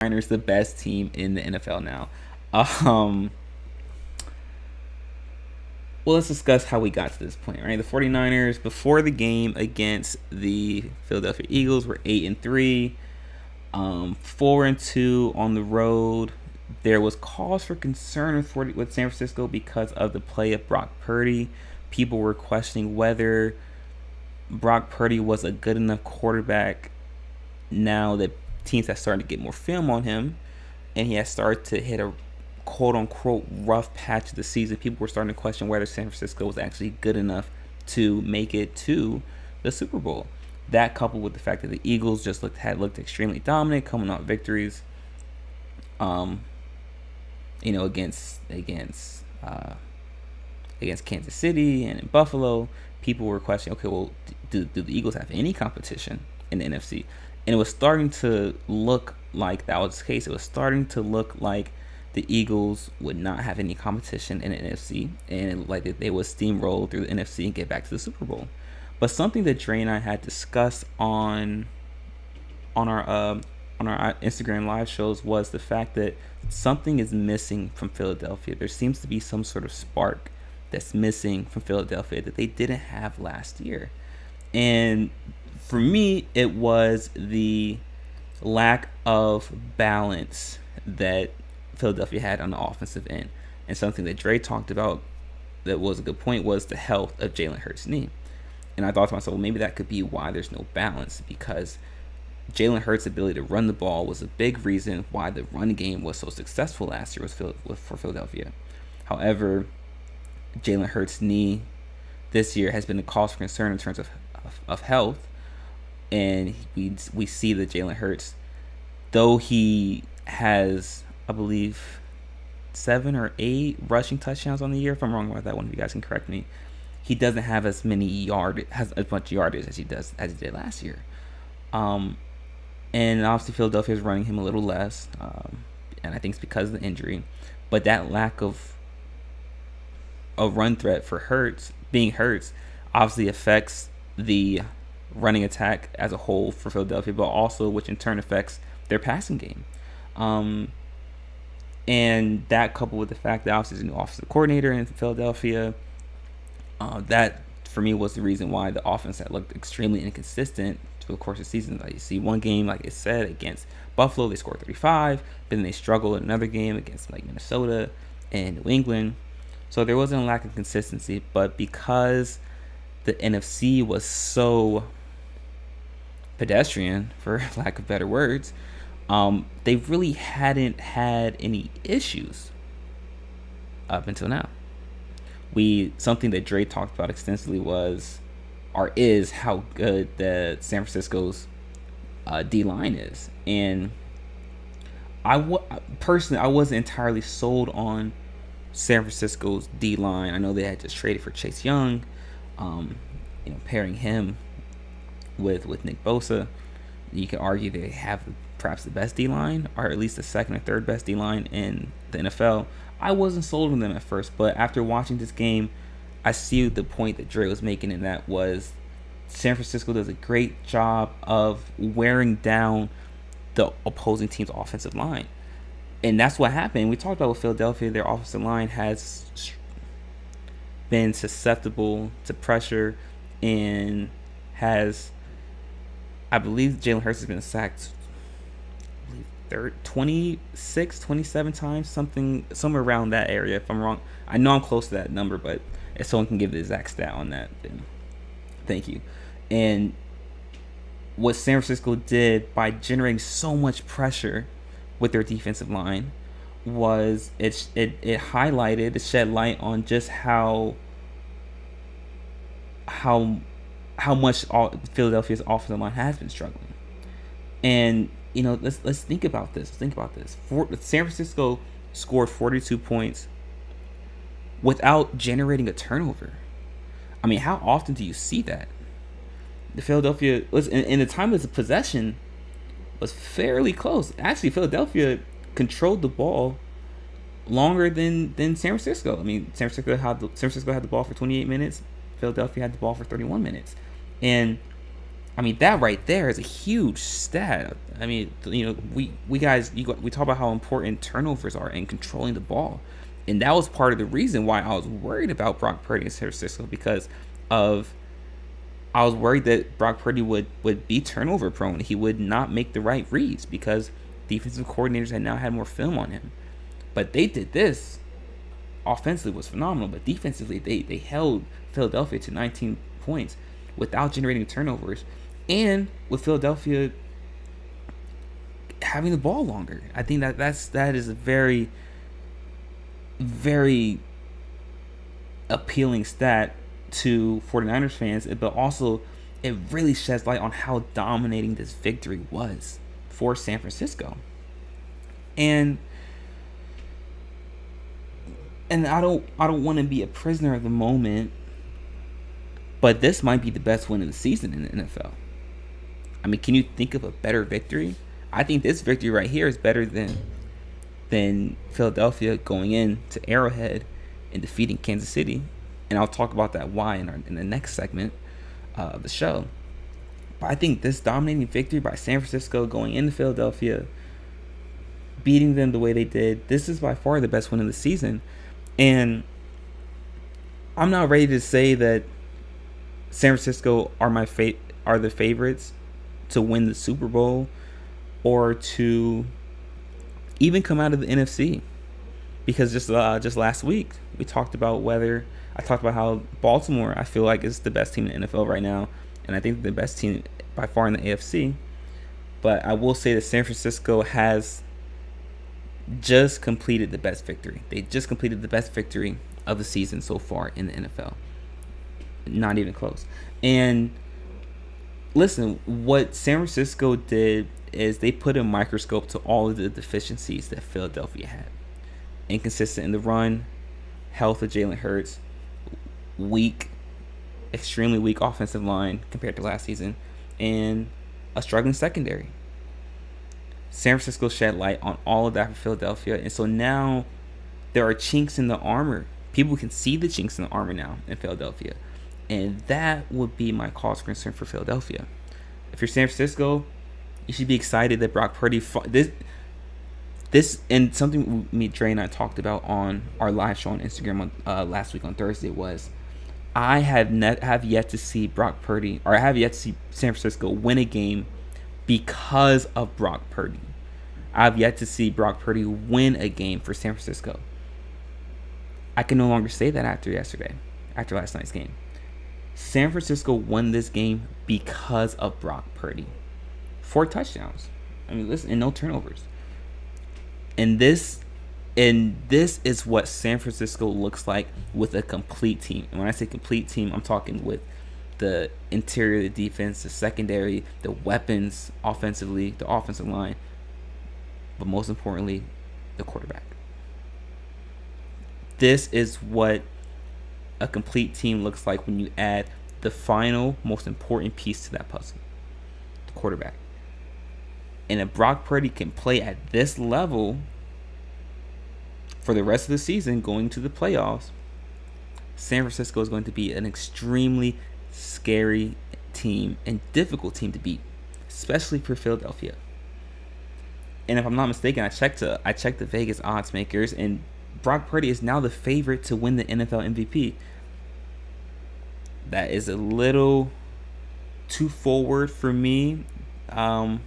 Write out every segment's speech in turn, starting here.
49ers the best team in the NFL now. Um, well, let's discuss how we got to this point, right? The 49ers, before the game against the Philadelphia Eagles, were 8-3, 4-2 on the road. There was cause for concern with San Francisco because of the play of Brock Purdy. People were questioning whether Brock Purdy was a good enough quarterback now that teams have started to get more film on him, and he has started to hit a quote-unquote rough patch of the season. People were starting to question whether San Francisco was actually good enough to make it to the Super Bowl. That, coupled with the fact that the Eagles just had looked extremely dominant, coming off victories, against Kansas City and in Buffalo. People were questioning, okay, well, do the Eagles have any competition in the NFC? And it was starting to look like that was the case. It was starting to look like the Eagles would not have any competition in the NFC, and like they would steamroll through the NFC and get back to the Super Bowl. But something that Dre and I had discussed on our Instagram live shows was the fact that something is missing from Philadelphia. There seems to be some sort of spark that's missing from Philadelphia that they didn't have last year. And for me, it was the lack of balance that Philadelphia had on the offensive end. And something that Dre talked about that was a good point was the health of Jalen Hurts' knee. And I thought to myself, well, maybe that could be why there's no balance, because Jalen Hurts' ability to run the ball was a big reason why the run game was so successful last year for Philadelphia. However, Jalen Hurts' knee this year has been a cause for concern in terms of health. And we see that Jalen Hurts, though he has, I believe, 7 or 8 rushing touchdowns on the year. If I'm wrong about that one, if you guys can correct me, he doesn't have as much yardage as he did last year. And obviously Philadelphia is running him a little less, and I think it's because of the injury. But that lack of a run threat for Hurts obviously affects the running attack as a whole for Philadelphia, but also which in turn affects their passing game. And that, coupled with the fact that obviously there's a new offensive coordinator in Philadelphia, that for me was the reason why the offense had looked extremely inconsistent through the course of the season. Like, you see one game, like I said, against Buffalo, they scored 35, but then they struggled in another game against like Minnesota and New England. So there wasn't a lack of consistency, but because the NFC was so pedestrian, for lack of better words, they really hadn't had any issues up until now. Something that Dre talked about extensively is how good the San Francisco's D-line is. And personally, I wasn't entirely sold on San Francisco's D-line. I know they had just traded for Chase Young, pairing him with Nick Bosa. You could argue they have perhaps the best D-line, or at least the second or third best D-line in the NFL. I wasn't sold on them at first, but after watching this game, I see the point that Dre was making, and that was San Francisco does a great job of wearing down the opposing team's offensive line. And that's what happened. We talked about with Philadelphia, their offensive line has been susceptible to pressure and has, I believe Jalen Hurts has been sacked 26, 27 times, somewhere around that area. If I'm wrong, I know I'm close to that number, but if someone can give the exact stat on that, then thank you. And what San Francisco did by generating so much pressure with their defensive line was it highlighted, it shed light on just how much Philadelphia's offensive line has been struggling. And let's think about this. San Francisco scored 42 points without generating a turnover. I mean, how often do you see that? The Philadelphia was in the time of the possession was fairly close. Actually, Philadelphia controlled the ball longer than San Francisco. I mean, San Francisco had the ball for 28 minutes. Philadelphia had the ball for 31 minutes. And I mean, that right there is a huge stat. I mean, we guys, we talk about how important turnovers are and controlling the ball, and that was part of the reason why I was worried about Brock Purdy in San Francisco, because of I was worried that Brock Purdy would be turnover prone. He would not make the right reads because defensive coordinators had now had more film on him. But they did this. Offensively was phenomenal, but defensively they held Philadelphia to 19 points without generating turnovers, and with Philadelphia having the ball longer. I think that is a very, very appealing stat to 49ers fans, but also it really sheds light on how dominating this victory was for San Francisco. And I don't want to be a prisoner of the moment, but this might be the best win of the season in the NFL. I mean, can you think of a better victory? I think this victory right here is better than Philadelphia going into Arrowhead and defeating Kansas City. And I'll talk about that why in the next segment of the show. But I think this dominating victory by San Francisco going into Philadelphia, beating them the way they did, this is by far the best win of the season. And I'm not ready to say that San Francisco are the favorites to win the Super Bowl or to even come out of the NFC, because just last week I talked about how Baltimore, I feel like, is the best team in the NFL right now, and I think the best team by far in the AFC. But I will say that San Francisco has just completed the best victory. They just completed the best victory of the season so far in the NFL. Not even close. And listen, what San Francisco did is they put a microscope to all of the deficiencies that Philadelphia had. Inconsistent in the run, health of Jalen Hurts, extremely weak offensive line compared to last season, and a struggling secondary. San Francisco shed light on all of that for Philadelphia, and so now there are chinks in the armor. People can see the chinks in the armor now in Philadelphia, and that would be my cause for concern for Philadelphia. If you're San Francisco, you should be excited that Brock Purdy this and something me, Dre, and I talked about on our live show on Instagram last week on Thursday was I have yet to see Brock Purdy, or I have yet to see San Francisco win a game because of Brock Purdy. I've yet to see Brock Purdy win a game for San Francisco. I can no longer say that after last night's game. San Francisco won this game because of Brock Purdy. 4 touchdowns. I mean, listen, and no turnovers. And this is what San Francisco looks like with a complete team. And when I say complete team, I'm talking with the interior, the defense, the secondary, the weapons offensively, the offensive line, but most importantly, the quarterback. This is what a complete team looks like when you add the final, most important piece to that puzzle, the quarterback. And if Brock Purdy can play at this level for the rest of the season going to the playoffs, San Francisco is going to be an extremely scary team and difficult team to beat, especially for Philadelphia. And if I'm not mistaken, I checked the Vegas odds makers, and Brock Purdy is now the favorite to win the NFL MVP. That is a little too forward for me. A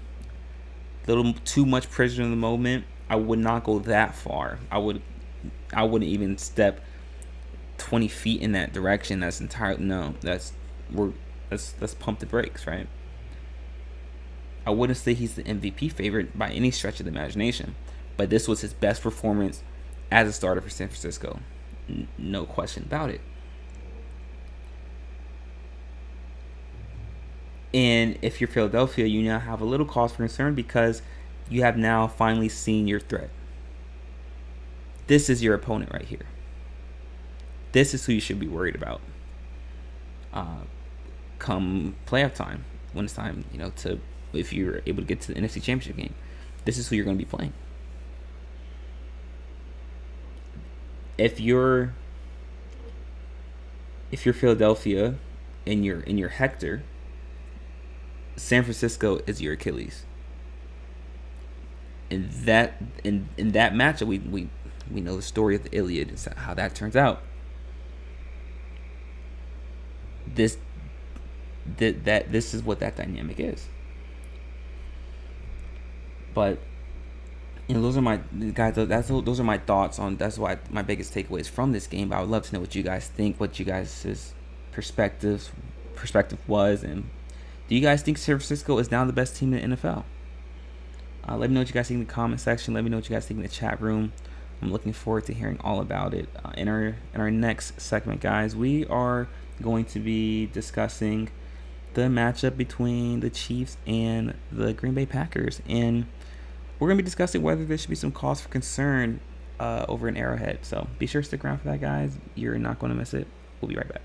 little too much pressure in the moment. I would not go that far. I wouldn't even step 20 feet in that direction. That's entirely let's pump the brakes, right? I wouldn't say he's the MVP favorite by any stretch of the imagination, but this was his best performance as a starter for San Francisco. No question about it. And if you're Philadelphia, you now have a little cause for concern because you have now finally seen your threat. This is your opponent right here. This is who you should be worried about. Come playoff time, when it's time, if you're able to get to the NFC Championship game, this is who you're going to be playing. If you're Philadelphia and you're Hector, San Francisco is your Achilles. And that in that matchup, we know the story of the Iliad and how that turns out. This this is what that dynamic is. But those are my guys. Those are my thoughts on. That's why my biggest takeaways from this game. But I would love to know what you guys think, what you guys' perspective was, and do you guys think San Francisco is now the best team in the NFL? Let me know what you guys think in the comment section. Let me know what you guys think in the chat room. I'm looking forward to hearing all about it. In our next segment, guys, we are going to be discussing the matchup between the Chiefs and the Green Bay Packers, and we're going to be discussing whether there should be some cause for concern over an Arrowhead. So be sure to stick around for that, guys. You're not going to miss it. We'll be right back.